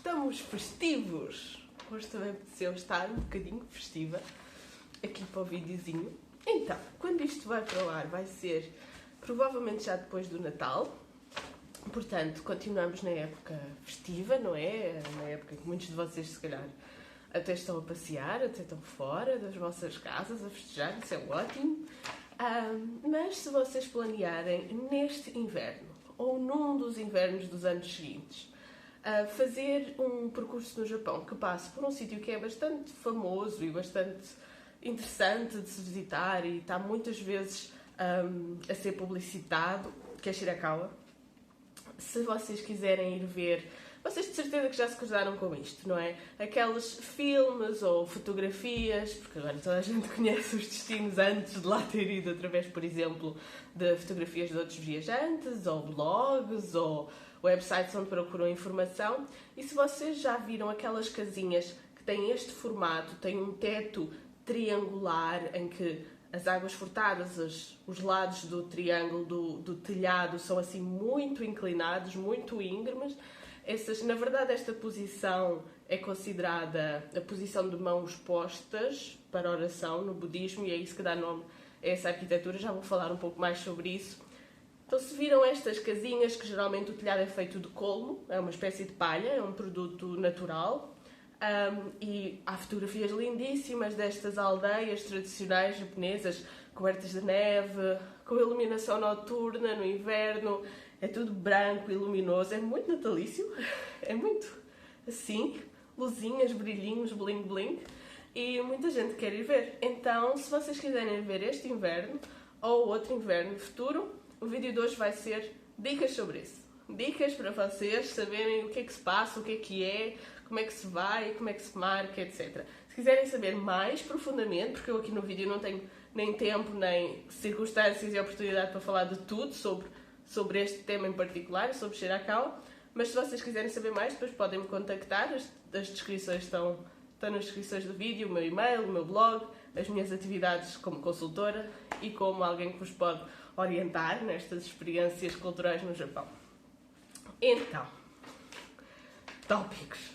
estamos festivos. Hoje também apeteceu estar um bocadinho festiva aqui para o videozinho. Então, quando isto vai para o ar, vai ser provavelmente já depois do Natal. Portanto, continuamos na época festiva, não é? Na época que muitos de vocês, se calhar, até estão a passear, até estão fora das vossas casas a festejar, isso é ótimo. Mas se vocês planearem neste inverno, ou num dos invernos dos anos seguintes, fazer um percurso no Japão que passe por um sítio que é bastante famoso e bastante interessante de se visitar e está muitas vezes a ser publicitado, que é Shirakawa. Se vocês quiserem ir ver, vocês de certeza que já se cruzaram com isto, não é? Aqueles filmes ou fotografias, porque agora toda a gente conhece os destinos antes de lá ter ido através, por exemplo, de fotografias de outros viajantes, ou blogs, ou websites onde procuram informação. E se vocês já viram aquelas casinhas que têm este formato, têm um teto triangular em que as águas furtadas, os lados do triângulo do telhado são assim muito inclinados, muito íngremes. Na verdade, esta posição é considerada a posição de mãos postas para oração no budismo e é isso que dá nome a essa arquitetura. Já vou falar um pouco mais sobre isso. Então, se viram estas casinhas, que geralmente o telhado é feito de colmo, é uma espécie de palha, é um produto natural. E há fotografias lindíssimas destas aldeias tradicionais japonesas, cobertas de neve, com iluminação noturna no inverno, é tudo branco e luminoso, é muito natalício, é muito assim, luzinhas, brilhinhos, bling bling, e muita gente quer ir ver. Então, se vocês quiserem ver este inverno ou outro inverno futuro, o vídeo de hoje vai ser dicas sobre isso. Dicas para vocês saberem o que é que se passa, o que é, como é que se vai, como é que se marca, etc. Se quiserem saber mais profundamente, porque eu aqui no vídeo não tenho nem tempo, nem circunstâncias e oportunidade para falar de tudo sobre este tema em particular, sobre Shirakawa, mas se vocês quiserem saber mais, depois podem me contactar, as descrições estão nas descrições do vídeo, o meu e-mail, o meu blog, as minhas atividades como consultora e como alguém que vos pode orientar nestas experiências culturais no Japão. Então, tópicos,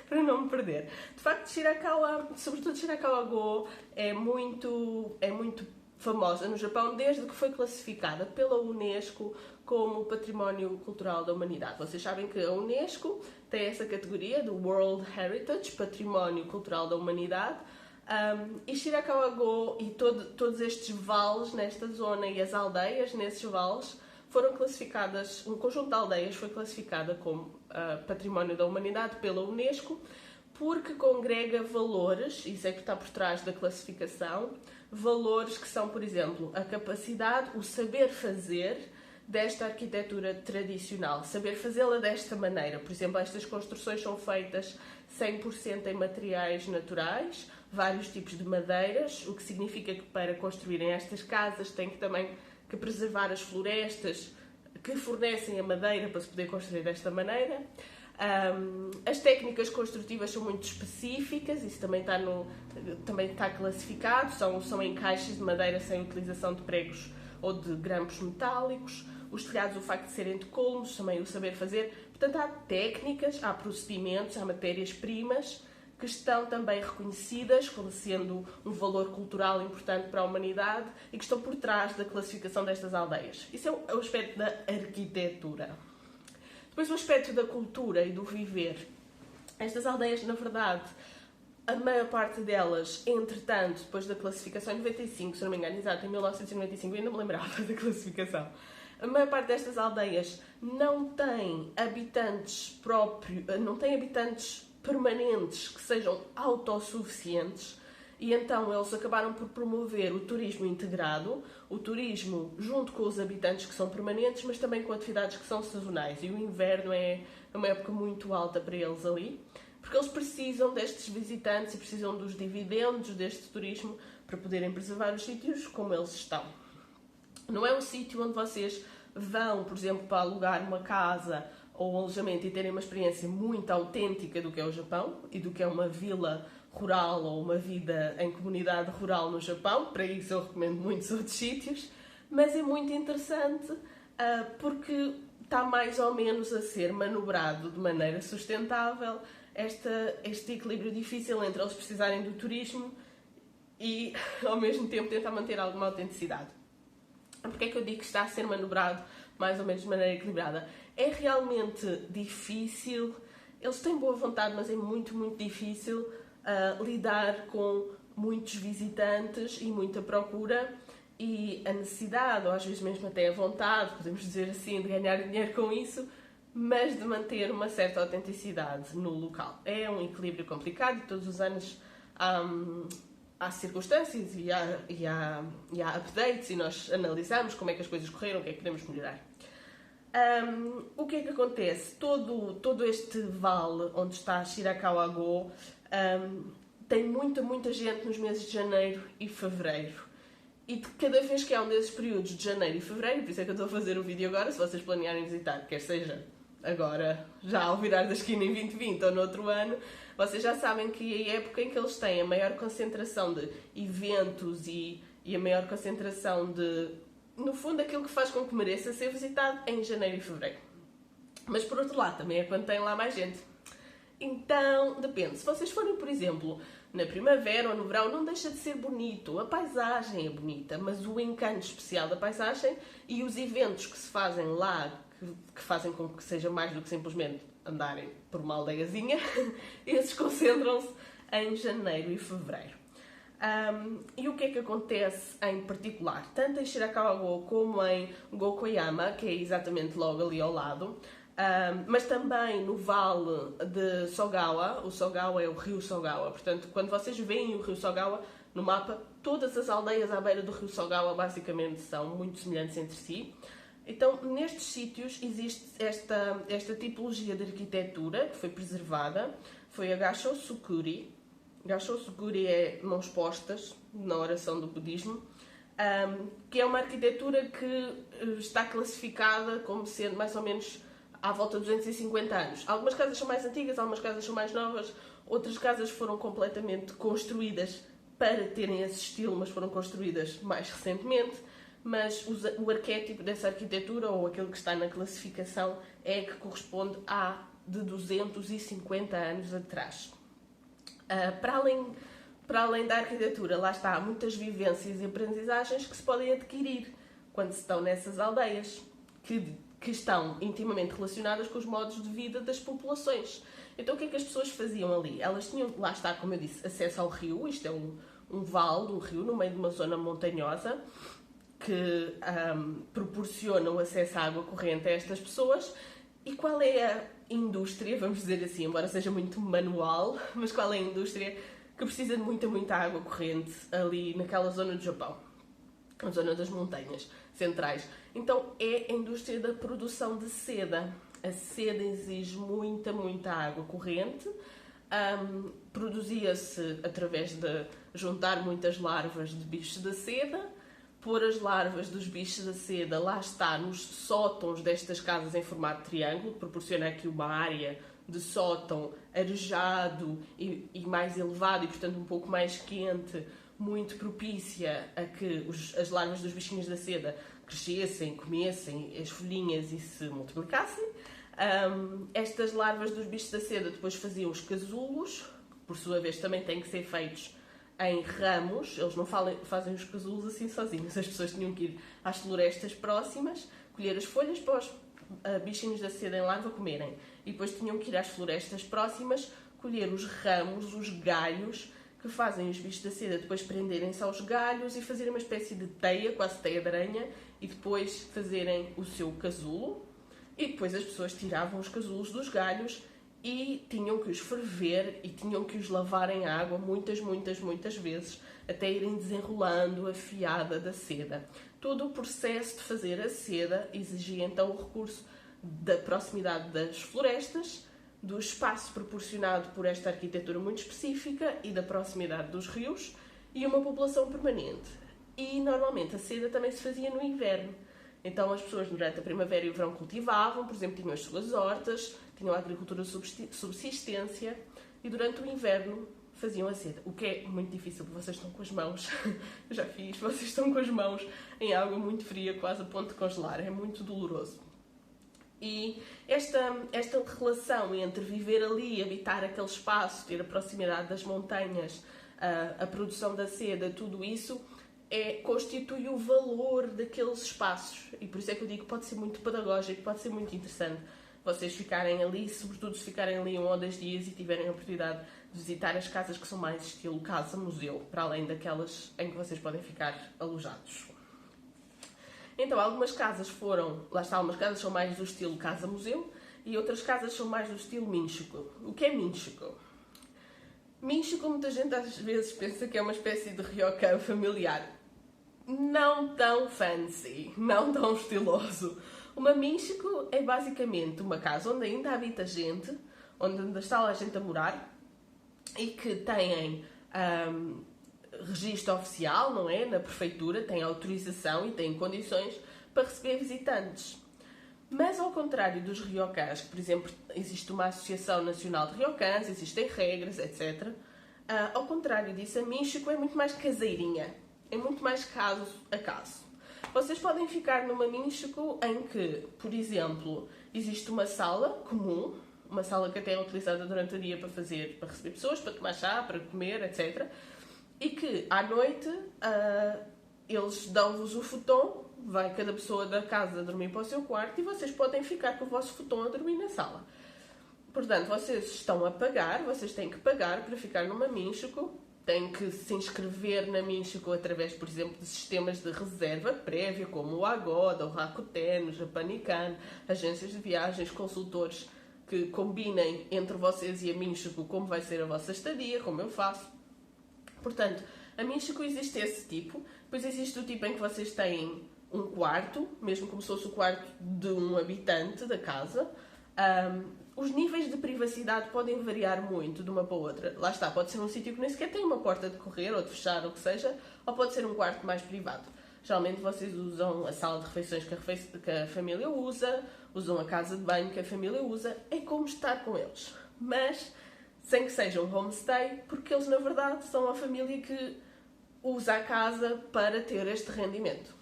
para não me perder. De facto, Shirakawa, sobretudo Shirakawa-go, é muito famosa no Japão desde que foi classificada pela Unesco como Património Cultural da Humanidade. Vocês sabem que a Unesco tem essa categoria do World Heritage, Património Cultural da Humanidade, e Shirakawa-go e todos estes vales nesta zona e as aldeias nesses vales foram classificadas, um conjunto de aldeias foi classificada como Património da Humanidade pela Unesco porque congrega valores, isso é que está por trás da classificação, valores que são, por exemplo, a capacidade, o saber fazer desta arquitetura tradicional, saber fazê-la desta maneira. Por exemplo, estas construções são feitas 100% em materiais naturais, vários tipos de madeiras, o que significa que para construírem estas casas têm que também que preservar as florestas que fornecem a madeira para se poder construir desta maneira. As técnicas construtivas são muito específicas, isso também está classificado, são encaixes de madeira sem utilização de pregos ou de grampos metálicos. Os telhados, o facto de serem de colmos, também o saber fazer. Portanto, há técnicas, há procedimentos, há matérias-primas que estão também reconhecidas como sendo um valor cultural importante para a humanidade e que estão por trás da classificação destas aldeias. Isso é o aspecto da arquitetura. Depois o aspecto da cultura e do viver. Estas aldeias, na verdade, a maior parte delas, entretanto, depois da classificação em 95, se não me engano, exato, em 1995, eu ainda me lembrava da classificação, a maior parte destas aldeias não tem habitantes próprios, não tem habitantes permanentes que sejam autossuficientes e então eles acabaram por promover o turismo integrado, o turismo junto com os habitantes que são permanentes, mas também com atividades que são sazonais. E o inverno é uma época muito alta para eles ali, porque eles precisam destes visitantes e precisam dos dividendos deste turismo para poderem preservar os sítios como eles estão. Não é um sítio onde vocês vão, por exemplo, para alugar uma casa ou um alojamento e terem uma experiência muito autêntica do que é o Japão e do que é uma vila rural ou uma vida em comunidade rural no Japão. Para isso eu recomendo muitos outros sítios, mas é muito interessante porque está mais ou menos a ser manobrado de maneira sustentável este equilíbrio difícil entre eles precisarem do turismo e, ao mesmo tempo, tentar manter alguma autenticidade. Porque é que eu digo que está a ser manobrado mais ou menos de maneira equilibrada? É realmente difícil, eles têm boa vontade, mas é muito, muito difícil lidar com muitos visitantes e muita procura e a necessidade, ou às vezes mesmo até a vontade, podemos dizer assim, de ganhar dinheiro com isso, mas de manter uma certa autenticidade no local. É um equilíbrio complicado e todos os anos há circunstâncias e há updates e nós analisamos como é que as coisas correram, o que é que podemos melhorar. O que é que acontece? Todo este vale onde está Shirakawa-go tem muita gente nos meses de janeiro e fevereiro. E de cada vez que há um desses períodos de janeiro e fevereiro, por isso é que eu estou a fazer o vídeo agora, se vocês planearem visitar, quer seja agora, já ao virar da esquina em 2020 ou no outro ano, vocês já sabem que a época em que eles têm a maior concentração de eventos e a maior concentração de, no fundo, aquilo que faz com que mereça ser visitado é em janeiro e fevereiro. Mas por outro lado, também é quando tem lá mais gente. Então, depende. Se vocês forem, por exemplo, na primavera ou no verão, não deixa de ser bonito. A paisagem é bonita, mas o encanto especial da paisagem e os eventos que se fazem lá, que fazem com que seja mais do que simplesmente andarem por uma aldeiazinha, esses concentram-se em janeiro e fevereiro. E o que é que acontece em particular? Tanto em Shirakawa-go como em Gokoyama, que é exatamente logo ali ao lado, mas também no vale de Sogawa. O Sogawa é o rio Sogawa, portanto, quando vocês veem o rio Sogawa no mapa, todas as aldeias à beira do rio Sogawa basicamente são muito semelhantes entre si. Então, nestes sítios existe esta tipologia de arquitetura que foi preservada, foi a Gassho-sukuri. Gassho-sukuri é mãos postas na oração do budismo, que é uma arquitetura que está classificada como sendo mais ou menos à volta de 250 anos. Algumas casas são mais antigas, algumas casas são mais novas, outras casas foram completamente construídas para terem esse estilo, mas foram construídas mais recentemente. Mas o arquétipo dessa arquitetura, ou aquilo que está na classificação, é que corresponde a de 250 anos atrás. Para além da arquitetura, lá está, há muitas vivências e aprendizagens que se podem adquirir quando se estão nessas aldeias, que estão intimamente relacionadas com os modos de vida das populações. Então o que é que as pessoas faziam ali? Elas tinham, lá está, como eu disse, acesso ao rio, isto é um vale, um rio, no meio de uma zona montanhosa, que proporciona o acesso à água corrente a estas pessoas. E qual é a indústria, vamos dizer assim, embora seja muito manual, mas qual é a indústria que precisa de muita água corrente ali naquela zona do Japão? A zona das montanhas centrais. Então é a indústria da produção de seda. A seda exige muita água corrente. Produzia-se através de juntar muitas larvas de bichos da seda, pôr as larvas dos bichos da seda, lá está, nos sótãos destas casas em formato de triângulo, que proporciona aqui uma área de sótão arejado e mais elevado e, portanto, um pouco mais quente, muito propícia a que as larvas dos bichinhos da seda crescessem, comessem as folhinhas e se multiplicassem. Estas larvas dos bichos da seda depois faziam os casulos, que por sua vez também têm que ser feitos em ramos. Eles não fazem os casulos assim sozinhos, as pessoas tinham que ir às florestas próximas, colher as folhas para os bichinhos da seda em larva comerem, e depois tinham que ir às florestas próximas, colher os ramos, os galhos, que fazem os bichos da seda depois prenderem-se aos galhos e fazerem uma espécie de teia, quase teia de aranha, e depois fazerem o seu casulo. E depois as pessoas tiravam os casulos dos galhos e tinham que os ferver e tinham que os lavar em água muitas vezes até irem desenrolando a fiada da seda. Todo o processo de fazer a seda exigia então o recurso da proximidade das florestas, do espaço proporcionado por esta arquitetura muito específica e da proximidade dos rios e uma população permanente. E normalmente a seda também se fazia no inverno. Então as pessoas durante a primavera e o verão cultivavam, por exemplo, tinham as suas hortas, tinham a agricultura de subsistência e durante o inverno faziam a seda. O que é muito difícil, porque vocês estão com as mãos, eu já fiz, vocês estão com as mãos em água muito fria, quase a ponto de congelar, é muito doloroso. E esta relação entre viver ali, habitar aquele espaço, ter a proximidade das montanhas, a produção da seda, tudo isso constitui o valor daqueles espaços. E por isso é que eu digo que pode ser muito pedagógico, pode ser muito interessante vocês ficarem ali, sobretudo se ficarem ali 1 ou 2 dias e tiverem a oportunidade de visitar as casas que são mais estilo casa-museu, para além daquelas em que vocês podem ficar alojados. Então, algumas casas lá está, algumas casas são mais do estilo casa-museu e outras casas são mais do estilo Minchico. O que é Minchico? Minchico, muita gente às vezes pensa que é uma espécie de ryokan familiar. Não tão fancy, não tão estiloso. Uma Minchico é basicamente uma casa onde ainda habita gente, onde ainda está lá gente a morar e que têm registro oficial, não é? Na prefeitura, têm autorização e têm condições para receber visitantes. Mas ao contrário dos ryokans, que por exemplo existe uma Associação Nacional de Ryokans, existem regras, etc. Ao contrário disso, a Minchico é muito mais caseirinha, é muito mais caso a caso. Vocês podem ficar numa Minchico em que, por exemplo, existe uma sala comum, uma sala que até é utilizada durante o dia para receber pessoas, para tomar chá, para comer, etc. E que à noite eles dão-vos o futon, vai cada pessoa da casa dormir para o seu quarto e vocês podem ficar com o vosso futon a dormir na sala. Portanto, vocês estão a pagar, vocês têm que pagar para ficar numa Minchico, têm que se inscrever na Minchico através, por exemplo, de sistemas de reserva prévia, como o Agoda, o Rakuten, o Japanican, agências de viagens, consultores que combinem entre vocês e a Minchico como vai ser a vossa estadia, como eu faço. Portanto, a Minchico existe esse tipo, depois existe o tipo em que vocês têm um quarto, mesmo como se fosse o quarto de um habitante da casa. Os níveis de privacidade podem variar muito de uma para a outra. Lá está, pode ser um sítio que nem sequer tem uma porta de correr ou de fechar, ou o que seja, ou pode ser um quarto mais privado. Geralmente vocês usam a sala de refeições que a família usa, usam a casa de banho que a família usa, é como estar com eles. Mas sem que seja um homestay, porque eles na verdade são a família que usa a casa para ter este rendimento.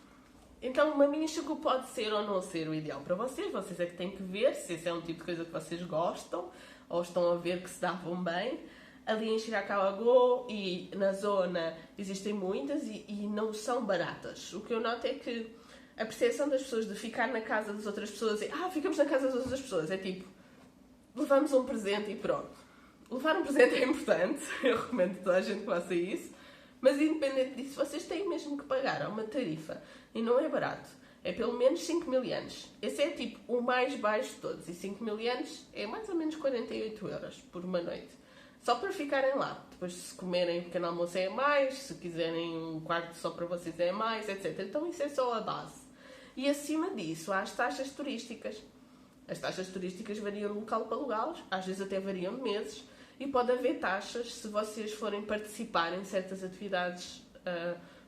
Então uma Minchico pode ser ou não ser o ideal para vocês é que têm que ver se esse é um tipo de coisa que vocês gostam ou estão a ver que se davam bem. Ali em Shirakawa-go e na zona existem muitas e não são baratas. O que eu noto é que a percepção das pessoas de ficar na casa das outras pessoas é ficamos na casa das outras pessoas, é tipo, levamos um presente e pronto. Levar um presente é importante, eu recomendo que toda a gente faça isso, mas independente disso, vocês têm mesmo que pagar, há uma tarifa e não é barato. É pelo menos 5.000 ienes. Esse é tipo o mais baixo de todos e 5.000 ienes é mais ou menos 48 euros por uma noite. Só para ficarem lá. Depois se comerem pequeno almoço é mais, se quiserem um quarto só para vocês é mais, etc. Então isso é só a base. E acima disso há as taxas turísticas. As taxas turísticas variam de local para local, às vezes até variam de meses. E pode haver taxas se vocês forem participar em certas atividades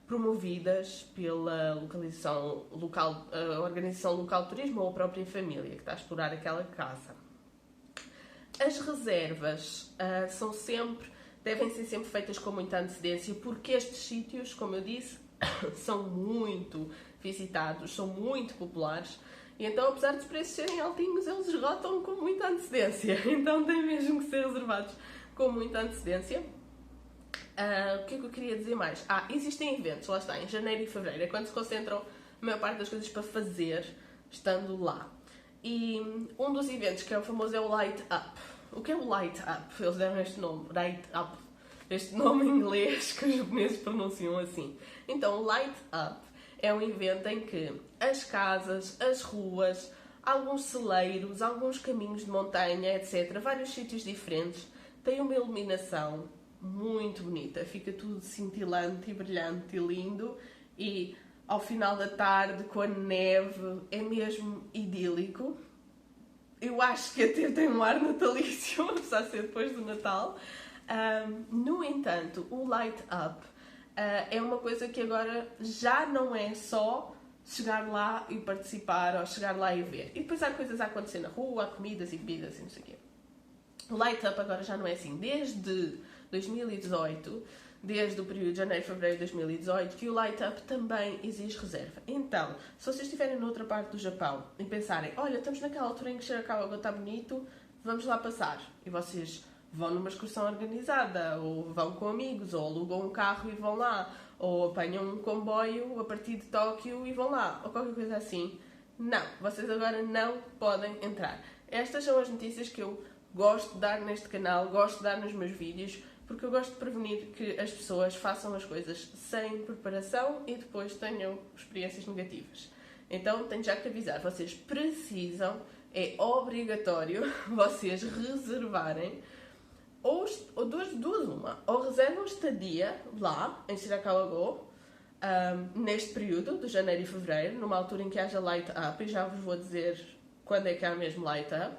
promovidas pela localização local, organização local de turismo ou a própria família que está a explorar aquela casa. As reservas devem ser sempre feitas com muita antecedência, porque estes sítios, como eu disse, são muito visitados, são muito populares. E então, apesar dos preços serem altinhos, eles esgotam com muita antecedência. Então, têm mesmo que ser reservados com muita antecedência. O que é que eu queria dizer mais? Existem eventos, lá está, em janeiro e fevereiro. É quando se concentram a maior parte das coisas para fazer, estando lá. E um dos eventos, que é o famoso, é o Light Up. O que é o Light Up? Eles deram este nome, Light Up. Este nome em inglês que os japoneses pronunciam assim. Então, o Light Up é um evento em que as casas, as ruas, alguns celeiros, alguns caminhos de montanha, etc., vários sítios diferentes, têm uma iluminação muito bonita. Fica tudo cintilante e brilhante e lindo. E ao final da tarde, com a neve, é mesmo idílico. Eu acho que até tem um ar natalício, apesar de ser depois do Natal. No entanto, o Light Up é uma coisa que agora já não é só chegar lá e participar ou chegar lá e ver. E depois há coisas a acontecer na rua, há comidas e bebidas e não sei o quê. O Light Up agora já não é assim. Desde 2018, desde o período de janeiro e fevereiro de 2018, que o Light Up também exige reserva. Então, se vocês estiverem noutra parte do Japão e pensarem, olha, estamos naquela altura em que Shirakawa está bonito, vamos lá passar. E vocês vão numa excursão organizada, ou vão com amigos, ou alugam um carro e vão lá, ou apanham um comboio a partir de Tóquio e vão lá, ou qualquer coisa assim. Não, vocês agora não podem entrar. Estas são as notícias que eu gosto de dar neste canal, gosto de dar nos meus vídeos, porque eu gosto de prevenir que as pessoas façam as coisas sem preparação e depois tenham experiências negativas. Então tenho já que avisar, vocês precisam, é obrigatório, vocês reservarem ou duas uma, ou reservam estadia lá em Shirakawa-go, neste período de janeiro e fevereiro, numa altura em que haja light up, e já vos vou dizer quando é que há mesmo light up,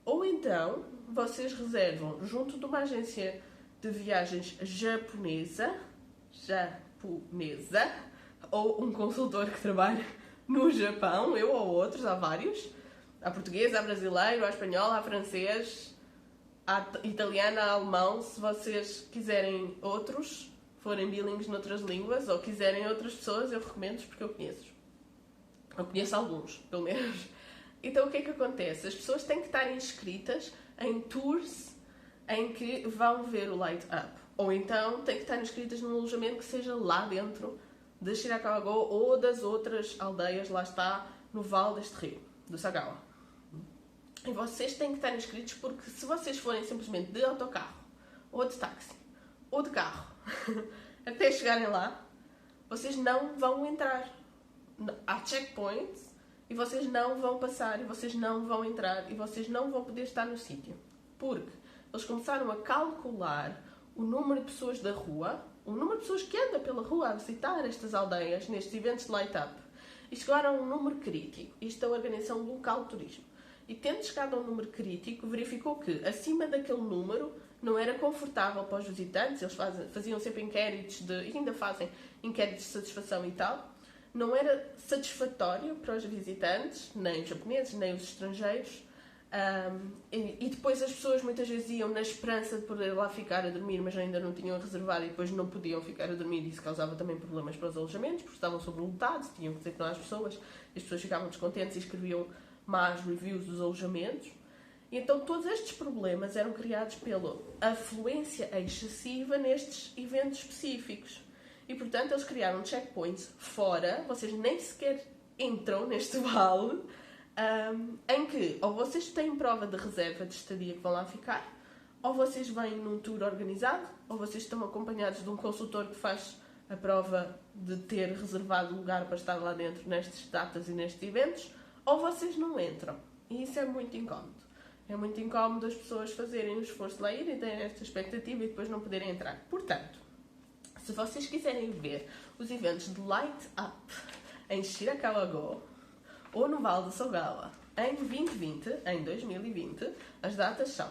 ou então vocês reservam junto de uma agência de viagens japonesa, ou um consultor que trabalha no Japão, eu ou outros, há vários, há português, há brasileiro, há espanhol, há francês, há italiano, há alemão. Se vocês quiserem outros, forem bilíngues noutras línguas, ou quiserem outras pessoas, eu recomendo-os porque eu conheço. Eu conheço alguns, pelo menos. Então o que é que acontece? As pessoas têm que estar inscritas em tours em que vão ver o Light Up. Ou então têm que estar inscritas num alojamento que seja lá dentro de Shirakawa-go ou das outras aldeias, lá está, no vale deste rio, do Sagawa. E vocês têm que estar inscritos porque se vocês forem simplesmente de autocarro, ou de táxi, ou de carro, até chegarem lá, vocês não vão entrar. Há checkpoints e vocês não vão passar, e vocês não vão entrar, e vocês não vão poder estar no sítio. Porque eles começaram a calcular o número de pessoas da rua, o número de pessoas que andam pela rua a visitar estas aldeias, nestes eventos de light up, e chegaram a um número crítico. Isto é a Organização Local de Turismo. E tendo chegado a um número crítico, verificou que acima daquele número não era confortável para os visitantes, eles faziam sempre inquéritos, e ainda fazem inquéritos de satisfação e tal, não era satisfatório para os visitantes, nem os japoneses, nem os estrangeiros, e depois as pessoas muitas vezes iam na esperança de poder lá ficar a dormir, mas ainda não tinham reservado e depois não podiam ficar a dormir, e isso causava também problemas para os alojamentos, porque estavam sobrelotados, tinham que dizer que não às pessoas, e as pessoas ficavam descontentes e escreviam más reviews dos alojamentos. E então todos estes problemas eram criados pela afluência excessiva nestes eventos específicos. E portanto eles criaram checkpoints fora, vocês nem sequer entram neste vale, em que ou vocês têm prova de reserva de estadia que vão lá ficar, ou vocês vêm num tour organizado, ou vocês estão acompanhados de um consultor que faz a prova de ter reservado lugar para estar lá dentro nestas datas e nestes eventos, ou vocês não entram. E isso é muito incómodo. É muito incómodo as pessoas fazerem o esforço de lá ir e terem esta expectativa e depois não poderem entrar. Portanto, se vocês quiserem ver os eventos de Light Up em Shirakawa-go ou no Vale do Sagawa em 2020, as datas são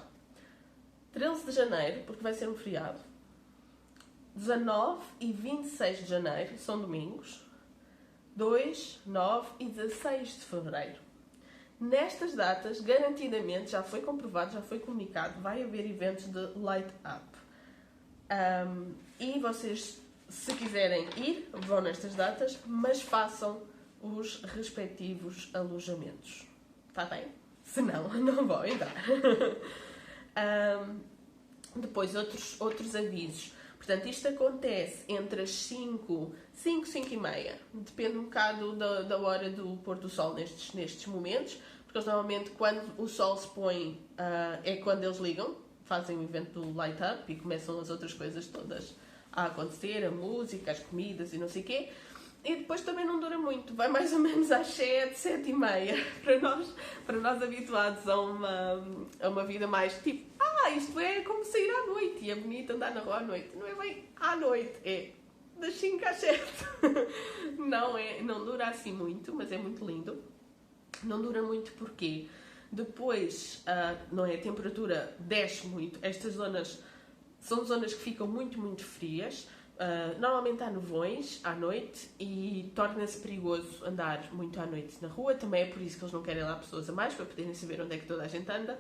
13 de janeiro, porque vai ser um feriado, 19 e 26 de janeiro, são domingos, 2, 9 e 16 de fevereiro. Nestas datas, garantidamente, já foi comprovado, já foi comunicado, vai haver eventos de Light Up. E vocês, se quiserem ir, vão nestas datas, mas façam os respectivos alojamentos. Está bem? Se não, não vão entrar. Depois, outros avisos. Portanto, isto acontece entre as 5 e meia. Depende um bocado da hora do pôr do sol nestes momentos, porque eles normalmente, quando o sol se põe, é quando eles ligam, fazem o evento do Light Up e começam as outras coisas todas a acontecer, a música, as comidas e não sei o quê. E depois também não dura muito, vai mais ou menos às 7 e meia, para nós habituados a uma vida mais tipo, isto é como sair à noite, e é bonito andar na rua à noite. Não é bem à noite, é das 5 às 7. Não dura assim muito, mas é muito lindo. Não dura muito porque depois, não é, a temperatura desce muito. Estas zonas são zonas que ficam muito, muito frias. Normalmente há nevoeis à noite e torna-se perigoso andar muito à noite na rua. Também é por isso que eles não querem lá pessoas a mais, para poderem saber onde é que toda a gente anda.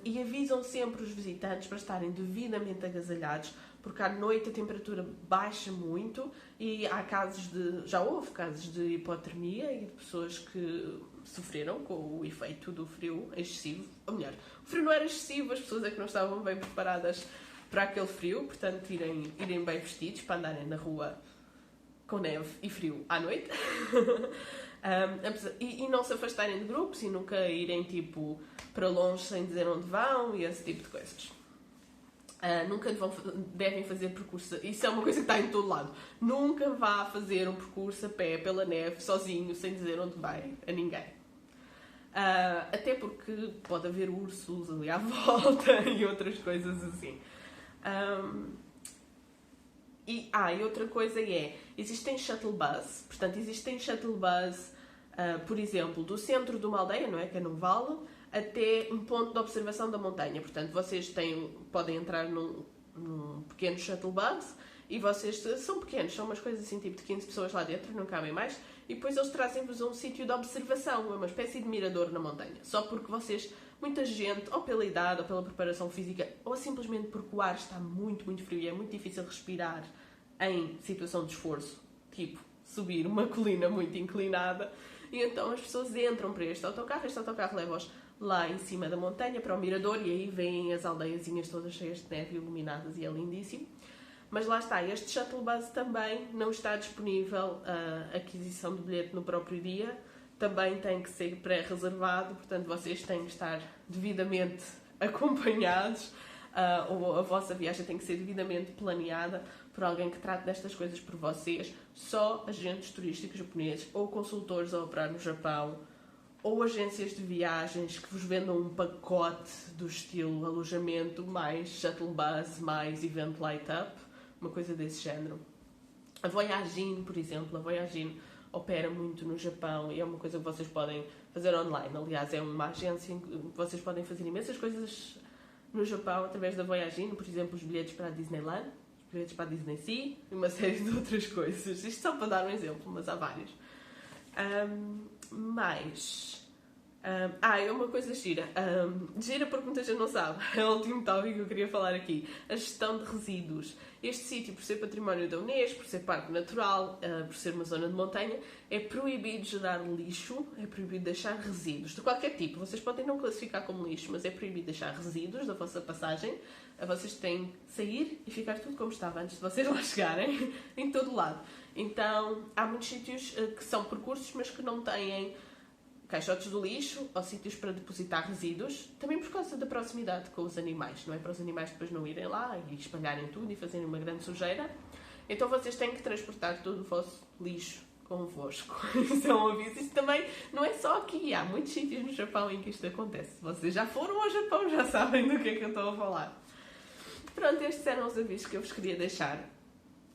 E avisam sempre os visitantes para estarem devidamente agasalhados, porque à noite a temperatura baixa muito e há já houve casos de hipotermia e de pessoas que sofreram com o efeito do frio excessivo. Ou melhor, o frio não era excessivo, as pessoas é que não estavam bem preparadas para aquele frio, portanto irem bem vestidos para andarem na rua com neve e frio à noite. E não se afastarem de grupos e nunca irem tipo para longe sem dizer onde vão e esse tipo de coisas. Nunca devem fazer percurso, isso é uma coisa que está em todo lado, nunca vá fazer um percurso a pé pela neve sozinho sem dizer onde vai a ninguém. Até porque pode haver ursos ali à volta e outras coisas assim. E outra coisa existem shuttle bus, portanto existem shuttle bus, por exemplo, do centro de uma aldeia, não é? Que é num vale, até um ponto de observação da montanha. Portanto, vocês podem entrar num pequeno shuttle bus e vocês são pequenos, são umas coisas assim, tipo de 15 pessoas lá dentro, não cabem mais, e depois eles trazem-vos a um sítio de observação, é uma espécie de mirador na montanha. Só porque muita gente, ou pela idade, ou pela preparação física, ou simplesmente porque o ar está muito, muito frio e é muito difícil respirar em situação de esforço, tipo subir uma colina muito inclinada, e então as pessoas entram para este autocarro leva-os lá em cima da montanha para o mirador e aí vêm as aldeiazinhas todas cheias de neve iluminadas e é lindíssimo. Mas lá está, este shuttle bus também não está disponível a aquisição do bilhete no próprio dia, também tem que ser pré-reservado, portanto vocês têm que estar devidamente acompanhados, ou a vossa viagem tem que ser devidamente planeada por alguém que trate destas coisas por vocês. Só agentes turísticos japoneses ou consultores a operar no Japão ou agências de viagens que vos vendam um pacote do estilo alojamento mais shuttle bus mais event light up, uma coisa desse género. A Voyagin, por exemplo, opera muito no Japão e é uma coisa que vocês podem fazer online. Aliás, é uma agência em que vocês podem fazer imensas coisas no Japão através da Voyagin, por exemplo, os bilhetes para a Disneyland, os bilhetes para a Disney Sea e uma série de outras coisas. Isto só para dar um exemplo, mas há vários. É uma coisa gira. Gira porque muita gente não sabe. É o último tópico que eu queria falar aqui. A gestão de resíduos. Este sítio, por ser património da Unesco, por ser parque natural, por ser uma zona de montanha, é proibido gerar lixo, é proibido deixar resíduos de qualquer tipo. Vocês podem não classificar como lixo, mas é proibido deixar resíduos da vossa passagem. Vocês têm que sair e ficar tudo como estava antes de vocês lá chegarem, em todo lado. Então, há muitos sítios que são percursos, mas que não têm caixotes do lixo ou sítios para depositar resíduos, também por causa da proximidade com os animais, não é? Para os animais depois não irem lá e espalharem tudo e fazerem uma grande sujeira. Então vocês têm que transportar todo o vosso lixo convosco. Isso é um aviso. Isso também não é só aqui, há muitos sítios no Japão em que isto acontece. Se vocês já foram ao Japão, já sabem do que é que eu estou a falar. Pronto, estes eram os avisos que eu vos queria deixar.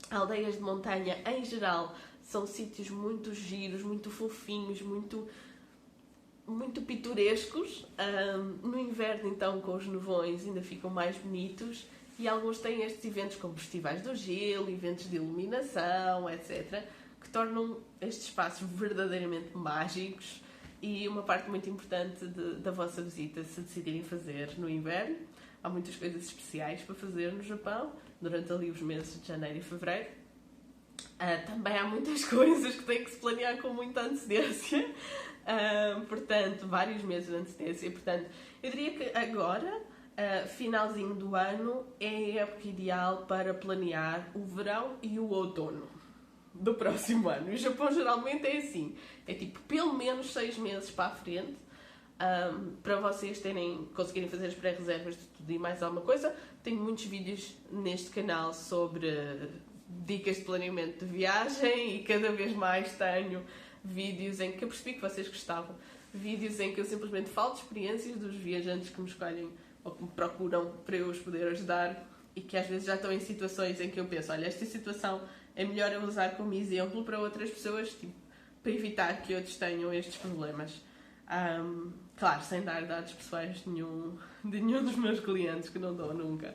Aldeias de montanha, em geral, são sítios muito giros, muito fofinhos, muito pitorescos. No inverno, então, com os nevões, ainda ficam mais bonitos. E alguns têm estes eventos como festivais do gelo, eventos de iluminação, etc., que tornam estes espaços verdadeiramente mágicos e uma parte muito importante da vossa visita, se decidirem fazer no inverno. Há muitas coisas especiais para fazer no Japão, durante ali os meses de janeiro e fevereiro. Também há muitas coisas que têm que se planear com muita antecedência. Portanto, vários meses de antecedência. Portanto, eu diria que agora, finalzinho do ano, é a época ideal para planear o verão e o outono do próximo ano. O Japão geralmente é assim, é tipo pelo menos 6 meses para a frente, para vocês conseguirem fazer as pré-reservas de tudo e mais alguma coisa. Tenho muitos vídeos neste canal sobre dicas de planeamento de viagem e cada vez mais tenho vídeos em que eu percebi que vocês gostavam, vídeos em que eu simplesmente falo de experiências dos viajantes que me escolhem ou que me procuram para eu os poder ajudar e que às vezes já estão em situações em que eu penso, olha, esta situação é melhor eu usar como exemplo para outras pessoas, tipo, para evitar que outros tenham estes problemas. Claro, sem dar dados pessoais de nenhum dos meus clientes, que não dou nunca.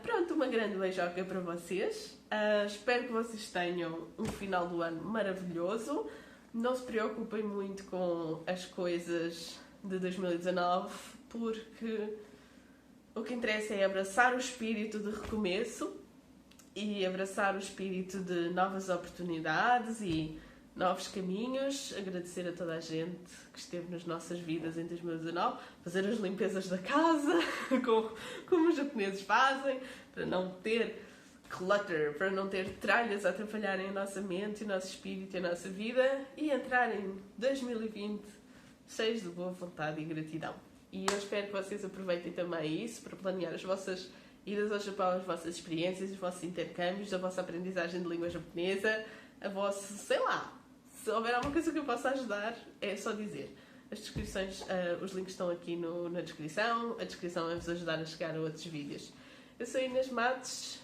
Pronto, uma grande beijoca para vocês. Espero que vocês tenham um final do ano maravilhoso. Não se preocupem muito com as coisas de 2019, porque o que interessa é abraçar o espírito de recomeço e abraçar o espírito de novas oportunidades e novos caminhos. Agradecer a toda a gente que esteve nas nossas vidas em 2019, fazer as limpezas da casa, como os japoneses fazem, para não ter clutter, para não ter tralhas a atrapalharem a nossa mente, o nosso espírito e a nossa vida, e entrar em 2020 cheios de boa vontade e gratidão. E eu espero que vocês aproveitem também isso para planear as vossas idas ao Japão, as vossas experiências, os vossos intercâmbios, a vossa aprendizagem de língua japonesa, a vossa, sei lá, se houver alguma coisa que eu possa ajudar, é só dizer. As descrições, os links estão aqui na descrição, a descrição vai-vos ajudar a chegar a outros vídeos. Eu sou Inês Matos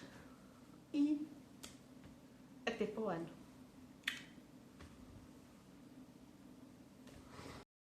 e até para o ano.